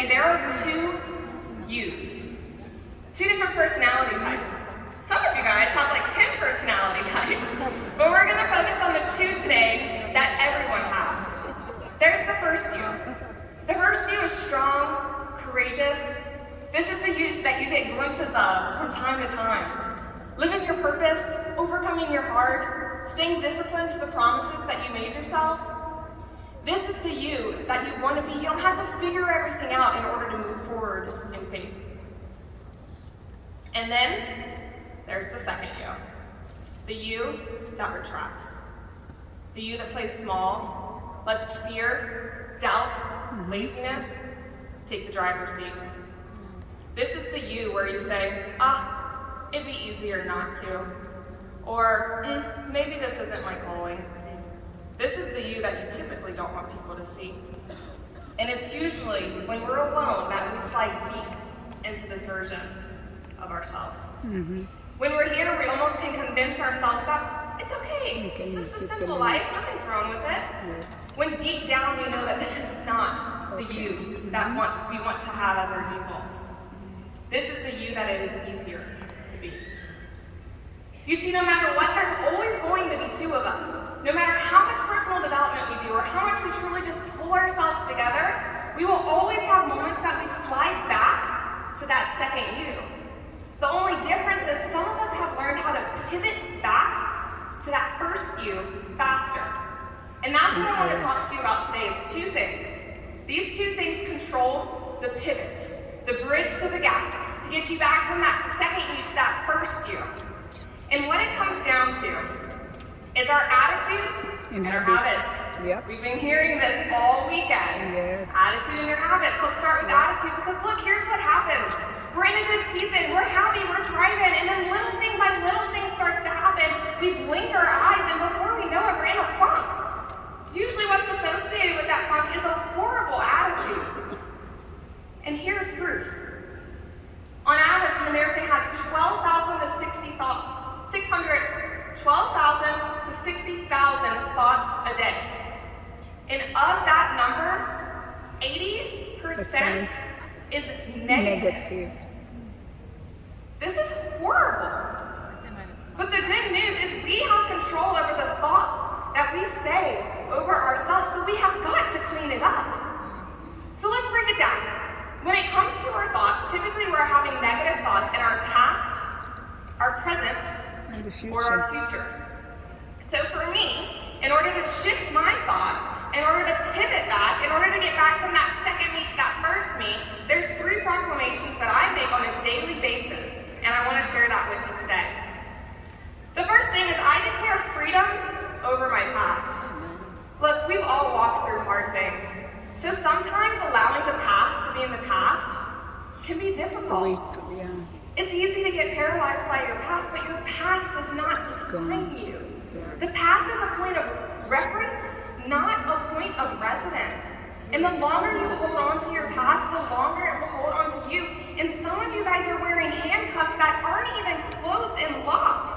and there are two yous. Two different personality types. Some of you guys have like 10 personality types, but we're gonna focus on the two today that everyone has. There's the first you. The first you is strong, courageous. This is the you that you get glimpses of from time to time. Living your purpose, overcoming your heart, staying disciplined to the promises that you made yourself. This is the you that you want to be. You don't have to figure everything out in order to move forward in faith. And then there's the second you. The you that retracts. The you that plays small, lets fear, doubt, laziness take the driver's seat. This is the you where you say, it'd be easier not to. Or, maybe this isn't my calling. This is the you that you typically don't want people to see. And it's usually when we're alone that we slide deep into this version of ourselves. Mm-hmm. When we're here, we almost can convince ourselves that it's okay. It's just a simple life. Nothing's wrong with it. Yes. When deep down we know that this is not the you that we want to have as our default. This is the you that it is easier to be. You see, no matter what, there's always going to be two of us. No matter how much personal development we do or how much we truly just pull ourselves together, we will always have moments that we slide back to that second you. The only difference is some of us have learned how to pivot back to that first you faster. And that's what I want to talk to you about today is two things. These two things control the pivot, the bridge to the gap, to get you back from that second you to that first you. And what it comes down to is our attitude and our habits. Yep. We've been hearing this all weekend. Yes. Attitude and your habits. Let's start with attitude because look, here's what happens. We're in a good season, we're happy, we're thriving, and then little thing by little thing starts to happen. We blink our eyes, and before we know it, we're in a funk. Usually what's associated with that funk is a horrible attitude. And here's proof. On average, an American has 12,000 to 60,000 thoughts a day. And of that number, 80% is negative. This is horrible. But the good news is we have control over the thoughts that we say over ourselves, so we have got to clean it up. So let's break it down. When it comes to our thoughts, typically we're having negative thoughts in our past, our present, and the future. Or our future. So for me, in order to shift my thoughts, in order to pivot back, in order to get back from that second me to that first me, there's 3 proclamations that I make on a daily basis, and I want to share that with you today. The first thing is I declare freedom over my past. Look, we've all walked through hard things, so sometimes allowing the past to be in the past can be difficult. It's easy to get paralyzed by your past, but your past does not define you. The past is a point of reference, not a point of residence. And the longer you hold on to your past, the longer it will hold on to you. And some of you guys are wearing handcuffs that aren't even closed and locked.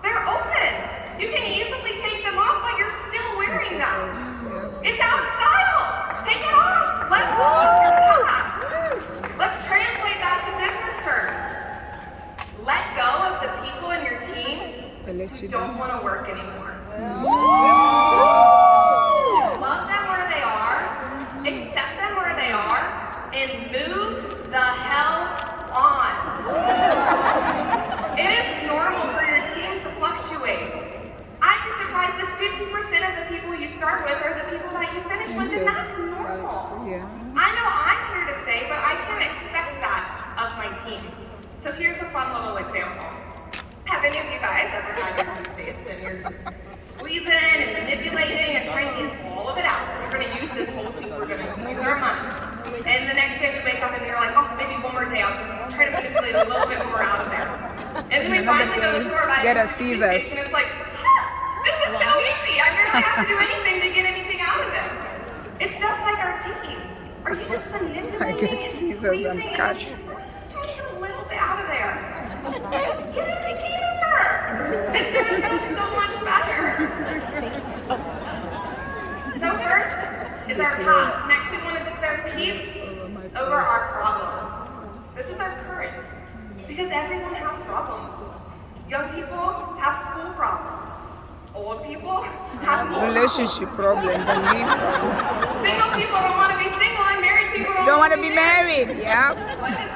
They're open. You can easily take them off, but you're still wearing them. It's out of style. Take it off. Let go of your past. Let's translate that to business terms. Let go of the people in your team who don't want to work anymore. Love them where they are, accept them where they are, and move the hell on. It is normal for your team to fluctuate. I'd be surprised if 50% of the people you start with are the people that you finish with, and that's normal. I know I'm here to stay, but I can't expect that of my team. So here's a fun little example. Have any of you guys ever had your toothpaste and you're just squeezing and manipulating and trying to get all of it out? We're going to use this whole tooth, we're going to use our money. And the next day we wake up and you're like, maybe one more day, I'll just try to manipulate a little bit more out of there. And then we finally go to the store, buy a toothpaste, and it's like, this is so easy. I barely have to do anything to get anything out of this. It's just like our team. Are you just manipulating and squeezing and just trying to get a little bit out of there? Just get a new team member. It's going to feel so much better. So first is our past. Next we want to declare peace over our problems. This is our current. Because everyone has problems. Young people have school problems. Old people have Relationship problems and me problems. Single people don't want to be single, and married people Don't want to be married. Yeah. What is